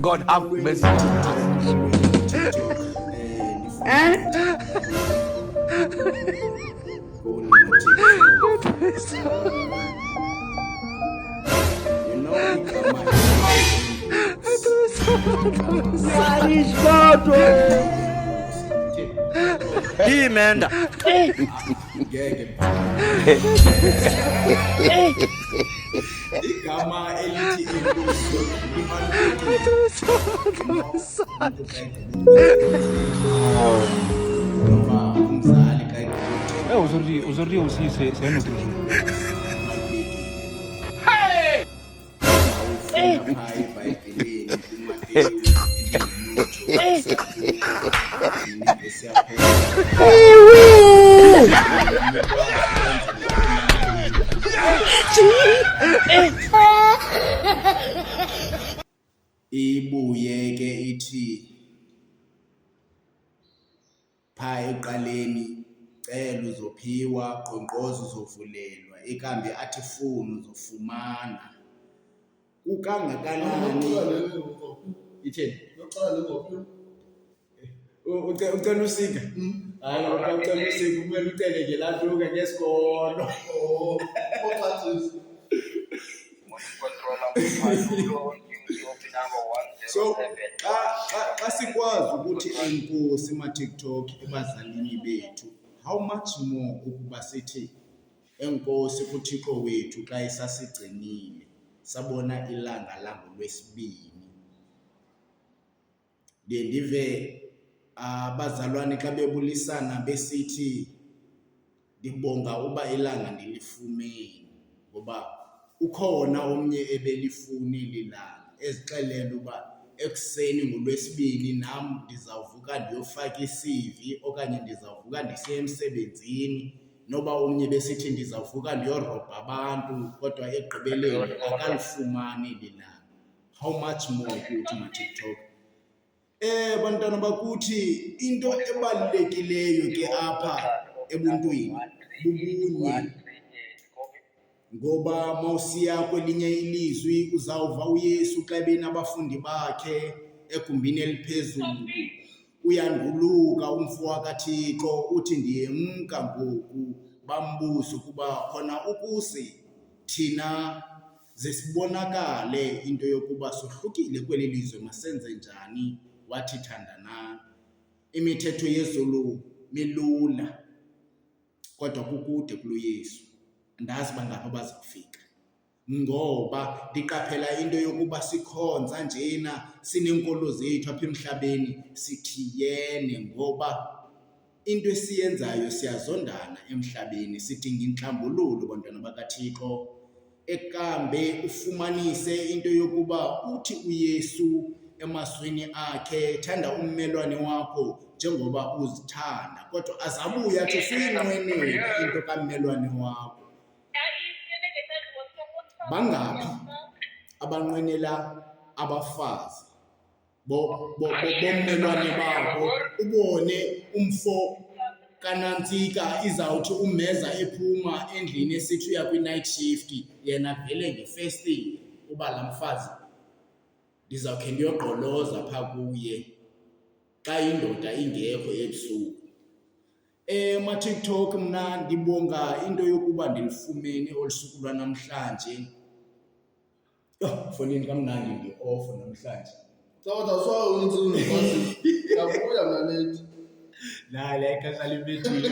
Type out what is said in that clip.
God have mercy. Imenda. Igama elithi inkosi libalulekile. Ngoba umzali xa egqibile Aujourd'hui aussi, c'est un autre jour. awufunda phaa eBhayibhileni kuMateyu ibuye ke ithi phaa ekuqaleni cela uzophiwa, qonqoza uzovulelwa, ikambe athi funa uzofumana. Kukangakanani itheni? Ucela usika? Hayi, ucela usika kumele ucele nje laa nto ngesikolo. So xa sikwazi ukuthi enkosi ema-TikTok ebazalini bethu, how much more ukuba sithi enkosi kuThixo wethu xa esasigcinile sabona ilanga langoLwesibini. Ndiye ndive abazalwane xa bebulisana besithi ndibonga uba ilanga ndilifumene, ngoba ukhona omnye ebelifunile ilanga ezixelela uba ekuseni ngoLwesibini nam ndizawuvuka ndiyofaka i-CV okanye ndizawuvuka ndisiya emsebenzini, noba omnye besithi ndizawuvuka ndiyorobha abantu kodwa ekugqibeleni akalifumani eli langa. How much more kuthi ma-TikTok? Bantwana bakuthi into ebalulekileyo ke apha ebuntwini bubunye, ngoba mawusiya kwelinye ilizwi uzawuva uYesu xa benabafundi bakhe egumbini eliphezulu uyanduluka umfo wakaThixo uthi ndiyemka ngoku, bambuze ukuba khona ukuze thina ze sibonakale into yokuba sohlukile kweli lizwe masenze njani. Wathi thandanani. Imithetho yezulu milula kodwa kukude kulo Yesu. Andazi bangaphi bazawufika, ngoba ndiqaphela into yokuba sikhonza njena sinenkolo zethu apha emhlabeni sithiyene, ngoba into esiyenzayo siyazondana emhlabeni, sidinga inhlambululo bantwana bakaThixo. Ekambe ufumanise into yokuba uthi uYesu emazwini akhe, thanda ummelwane wakho njengoba uzithanda, kodwa azabuya athi suyinqwenele into kammelwane wakho. Bangaphi abanqwenela abafazi bommelwane babo? Ubone umfo kaNantsika izawuthi umeza ephuma endlini esithi uya kwi-night shift, yena vele ngefestile uba laa mfazi ndizawukhe ndiyogqoloza phaa kuye xa indoda ingekho ebusuku. Ma-TikTok mna ndibonga into yokuba ndilifumene olu suku lwanamhlanje. Mfonini kamnandi ndi-off namhlanje. Lala ixesha libethile.